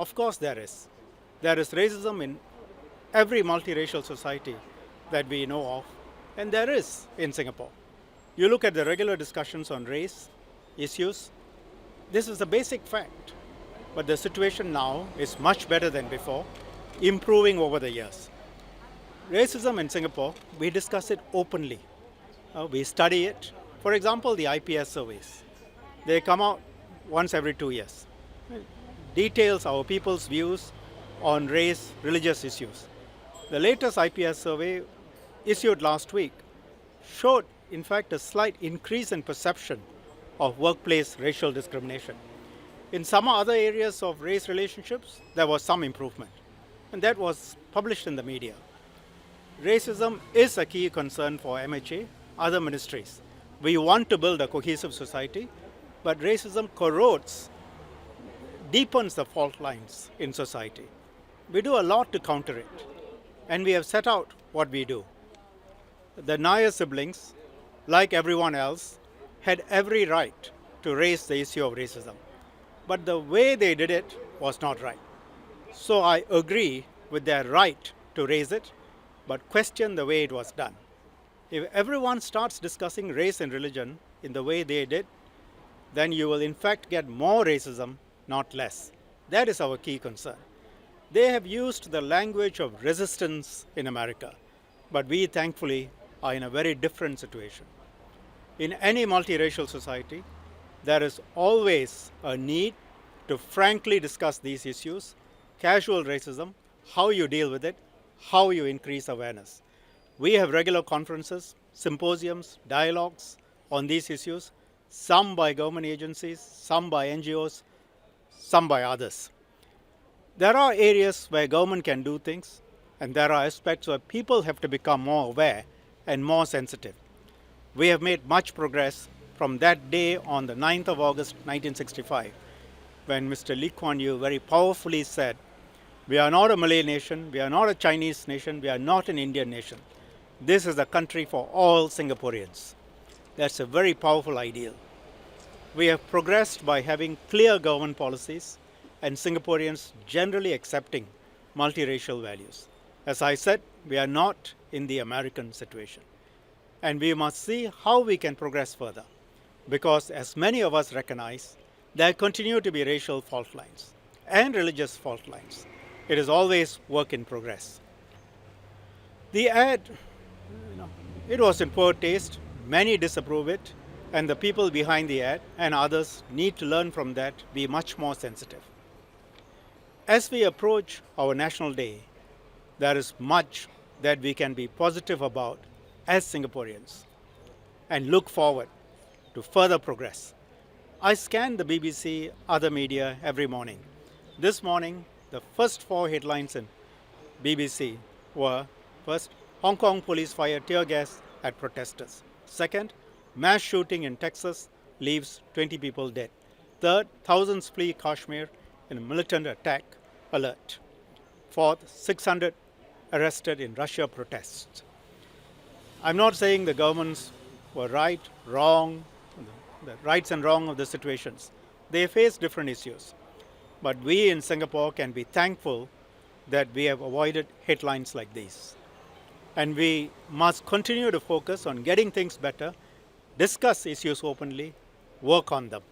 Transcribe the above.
Of course there is. There is racism in every multiracial society that we know of, and there is in Singapore. You look at the regular discussions on race issues, this is a basic fact. But the situation now is much better than before, improving over the years. Racism in Singapore, we discuss it openly. We study it. For example, the IPS surveys. They come out once every 2 years. Details our people's views on race, religious issues. The latest IPS survey issued last week showed, in fact, a slight increase in perception of workplace racial discrimination. In some other areas of race relationships, there was some improvement, and that was published in the media. Racism is a key concern for MHA, other ministries. We want to build a cohesive society, but racism corrodes, deepens the fault lines in society. We do a lot to counter it, and we have set out what we do. The Nair siblings, like everyone else, had every right to raise the issue of racism, but the way they did it was not right. So I agree with their right to raise it, but question the way it was done. If everyone starts discussing race and religion in the way they did, then you will in fact get more racism, not less. That is our key concern. They have used the language of resistance in America, but we thankfully are in a very different situation. In any multiracial society, there is always a need to frankly discuss these issues, casual racism, how you deal with it, how you increase awareness. We have regular conferences, symposiums, dialogues on these issues, some by government agencies, some by NGOs, some by others. There are areas where government can do things, and there are aspects where people have to become more aware and more sensitive. We have made much progress from that day on the 9th of August 1965, when Mr. Lee Kuan Yew very powerfully said, "We are not a Malay nation, we are not a Chinese nation, we are not an Indian nation. This is a country for all Singaporeans." That's a very powerful ideal. We have progressed by having clear government policies and Singaporeans generally accepting multiracial values. As I said, we are not in the American situation. And we must see how we can progress further, because as many of us recognize, there continue to be racial fault lines and religious fault lines. It is always work in progress. The ad, it was in poor taste. Many disapprove it, and the people behind the ad and others need to learn from that, be much more sensitive. As we approach our National Day, there is much that we can be positive about as Singaporeans and look forward to further progress. I scan the BBC, other media every morning. This morning, the first 4 headlines in BBC were, first, Hong Kong police fire tear gas at protesters. Second, mass shooting in Texas leaves 20 people dead. Third, thousands flee Kashmir in a militant attack alert. Fourth, 600 arrested in Russia protests. I'm not saying the governments were right, wrong, the rights and wrong of the situations. They face different issues. But we in Singapore can be thankful that we have avoided headlines like these. And we must continue to focus on getting things better, discuss issues openly, work on them.